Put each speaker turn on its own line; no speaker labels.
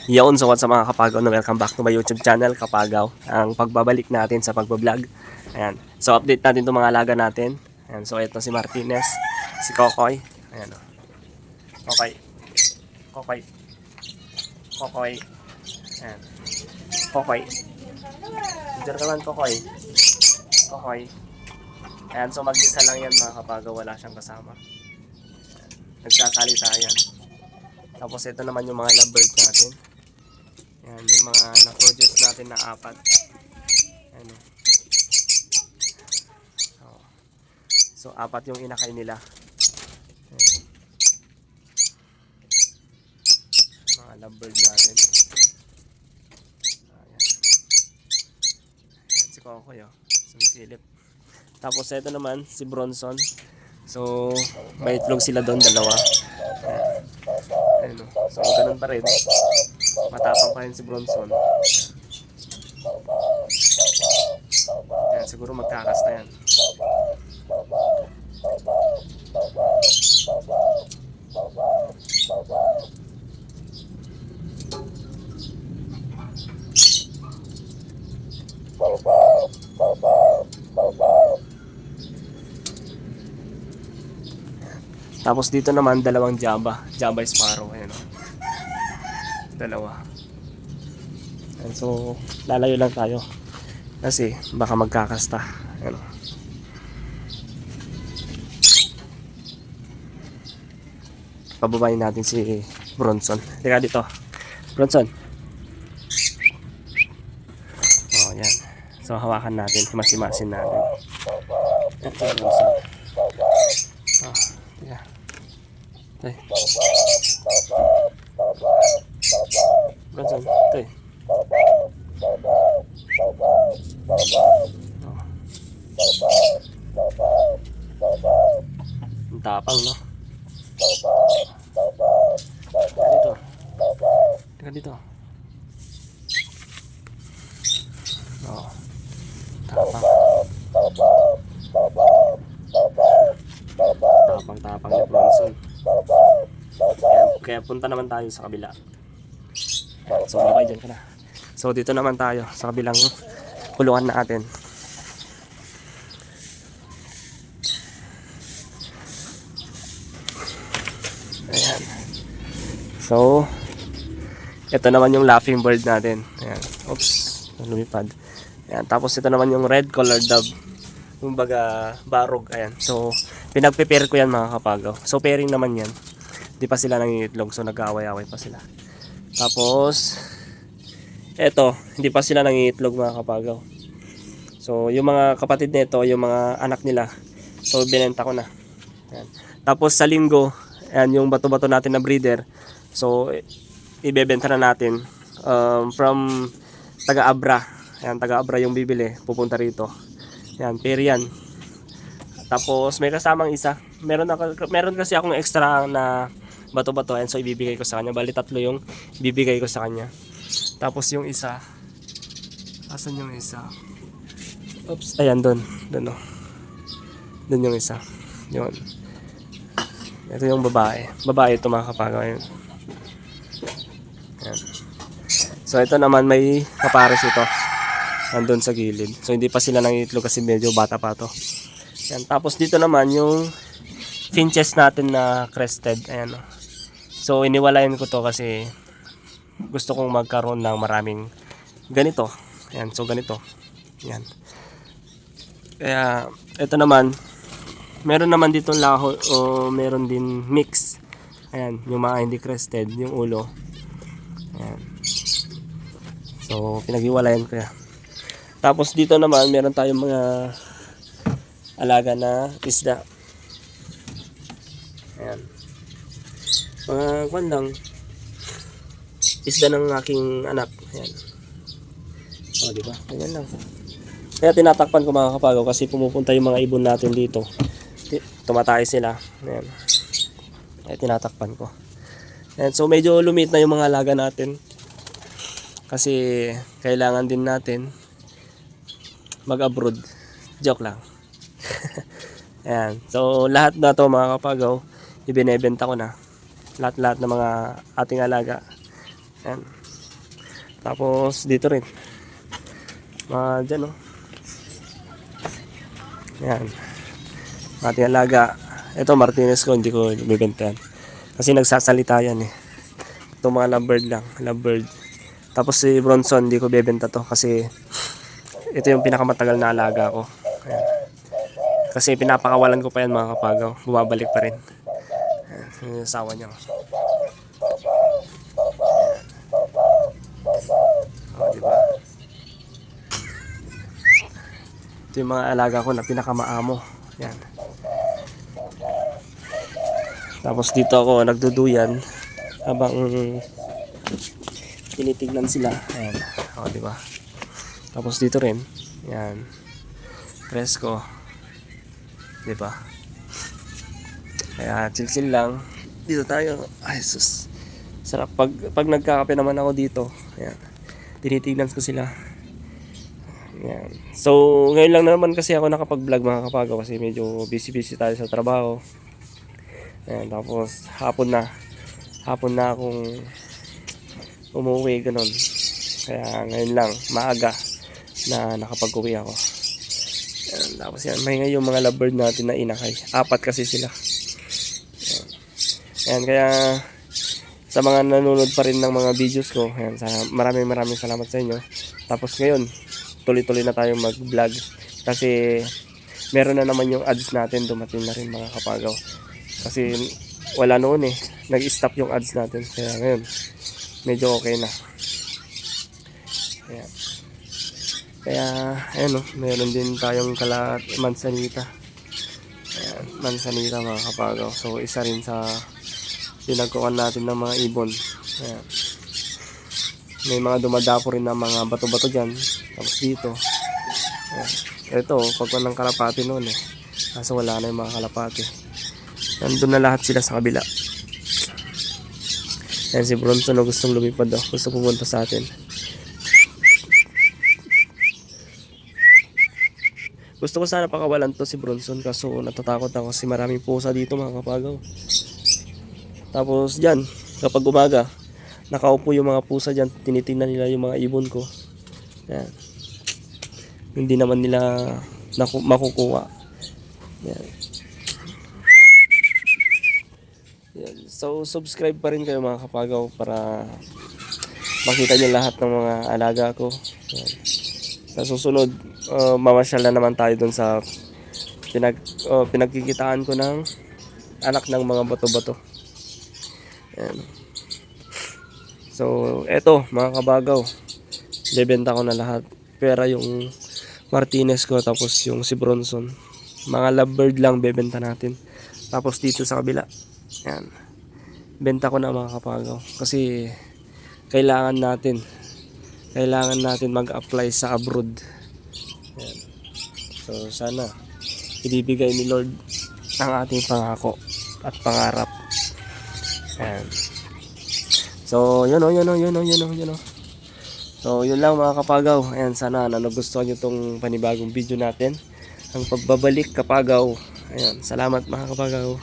Yun, so what's up mga kapagaw, no? Welcome back to my YouTube channel, Kapagaw. Ang pagbabalik natin sa pagbablog. Ayan. So update natin itong mga alaga natin. Ayan. So ito si Martinez, si Kokoy. Ayan o. Kokoy. Kokoy. Kokoy. Ayan. Kokoy. Diyan ka man, Kokoy. Kokoy. Ayan, so mag-isa lang yan mga kapagaw, wala siyang kasama. Ayan. Nagsasalita yan. Tapos ito naman yung mga lovebird natin. Ayan, yung mga na-produce natin na apat. Ayan. So, apat yung inakay nila. Ayan. Mga lovebird natin. Ayan. Ayan si Kokoy, oh. Sumisilip. Tapos ito naman, si Bronson. So, may itlog sila doon, dalawa. Ayan, oh. So, ganun pa rin. Matapang pa rin si Bronson. Ayan, siguro magkakasta yan. Tapos dito naman, dalawang Java Sparrow. Ayan, oh. Dalawa. Ayan, so, lalayo lang tayo. Kasi, baka magkakasta. Ayan, oh. Pababayin natin si Bronson. Teka dito. Bronson. Oh, yan. So, hawakan natin. Himas-himasin natin. Ito, Bronson. Oh, teka. Tay. Bronson, tay. Oh. Ang tapang, no? Teka dito. Oh, tapang. Tapang ni Bronson. Kaya punta naman tayo sa kabila. So, bakay dyan ka na. So, dito naman tayo sa kabilang kulungan natin. Ayan. So, ito naman yung laughing bird natin. Ayan. Oops, lumipad. Ayan. Tapos ito naman yung red colored dove. Kumbaga, barog. Ayan. So, pinagpe-pair ko yan mga kapagaw. So, pairing naman yan. Di pa sila nangingitlog. So, nag-aaway-away pa sila. Tapos, eto, hindi pa sila nangingitlog mga kapagaw. So, yung mga kapatid nito, yung mga anak nila. So, binenta ko na. Ayan. Tapos, sa linggo, ayan, yung bato-bato natin na breeder. So, ibebenta na natin from taga-Abra. Ayan, taga-Abra yung bibili, pupunta rito. Ayan, pair yan. Tapos may kasamang isa. Meron kasi akong extra na bato-bato, and so ibibigay ko sa kanya. Bali tatlo yung ibibigay ko sa kanya. Tapos yung isa, asan yung isa? Oops, ayan doon oh. Doon yung isa. Yun. Ito yung babae. Babae ito mga kapagaw. Ayan. So ito naman may kapares ito. Nandun sa gilid. So hindi pa sila nangitlog kasi medyo bata pa to. Ayan. Tapos dito naman yung finches natin na crested. Ayan. So iniwalayan ko to kasi gusto kong magkaroon ng maraming ganito. Ayan. So ganito. Ayan. Kaya ito naman, meron naman dito laho o meron din mix. Ayan. Yung mga hindi crested, yung ulo. Ayan. So pinaghiwalayan ko yan. Tapos dito naman meron tayong mga alaga na isda. Ayan. Mga kwan lang. Isda ng aking anak. Ayan. O, diba? Ayan lang. Kaya tinatakpan ko mga kapagaw kasi pumupunta yung mga ibon natin dito. Tumatay sila. Ayan. Kaya tinatakpan ko. Ayan. So medyo lumit na yung mga alaga natin. Kasi kailangan din natin mag-abroad. Joke lang. Ayan. So lahat na to mga kapagaw, ibinebenta ko na. Lahat-lahat ng mga ating alaga. Ayan. Tapos dito rin. Dyan oh. Yan. Ating alaga. Ito Martinez ko, hindi ko bibenta yan. Kasi nagsasalita yan eh. Ito mga lovebird lang. Lovebird. Tapos si Bronson, hindi ko bibenta to. Kasi ito yung pinakamatagal na alaga ko. Ayan. Kasi pinapakawalan ko pa yan mga kapagaw. Bumabalik pa rin. Ayan. Yung asawa niya. O, diba? Ito yung mga alaga ko na pinakamaamo. Yan. Tapos dito ako nagduduyan habang tinitignan sila. Ayan. O, diba? Tapos dito rin. Yan. Presko. Diba? Kaya chill-chill lang. Dito tayo. Ay, sus. Sarap. Pag nagkakape naman ako dito. Ayan. Tinitignan ko sila. Yan. So, ngayon lang naman kasi ako nakapag-vlog mga kapagaw kasi medyo busy tayo sa trabaho. Yan, tapos hapon na akong umuwi ganun. Kaya ngayon lang, maaga na nakapag-uwi ako. Yan, tapos yan, may ngayon mga lovebird natin na inakay. 4 kasi sila. Yan, kaya sa mga nanonood pa rin ng mga videos ko, yan, maraming salamat sa inyo. Tapos ngayon, tuloy-tuloy na tayong mag-vlog kasi meron na naman yung ads natin, dumating na rin mga kapagaw kasi wala noon eh, nag-stop yung ads natin, kaya ngayon medyo okay na. Kaya ayun oh, meron din tayong mansanita. Ayan, mansanita mga kapagaw, so isa rin sa pinagkuhan natin ng mga ibon. Ayan. May mga dumadapo rin na mga bato-bato dyan. Tapos dito. Ito, pagkuhan ng kalapati noon eh. Kaso wala na yung mga kalapati. Nandun na lahat sila sa kabila. Ayan si Bronson na gustong lumipad daw. Gusto pumunta sa atin. Gusto ko sana pakawalan to si Bronson. Kaso natatakot ako kasi maraming pusa dito mga kapagaw. Tapos dyan, kapag umaga, nakaupo yung mga pusa dyan, tinitingnan nila yung mga ibon ko. Yan. Hindi naman nila makukuha. Yan. Yan. So, subscribe pa rin kayo mga kapagaw para makita nyo lahat ng mga alaga ko. Yan. Sa susunod, mamasyal na naman tayo dun sa pinagkikitaan ko ng anak ng mga bato-bato. Yan. So, eto mga kabagaw, bebenta ko na lahat. Pera yung Martinez ko, tapos yung si Bronson. Mga lovebird lang bebenta natin. Tapos dito sa kabila, yan, benta ko na mga kapagaw. Kasi kailangan natin mag-apply sa abroad. Yan. So, sana ibibigay ni Lord ang ating pangako at pangarap. Yan. So, yun o. So, yun lang mga kapagaw. Ayan, sana nagustuhan nyo tong panibagong video natin. Ang pagbabalik kapagaw. Ayan, salamat mga kapagaw.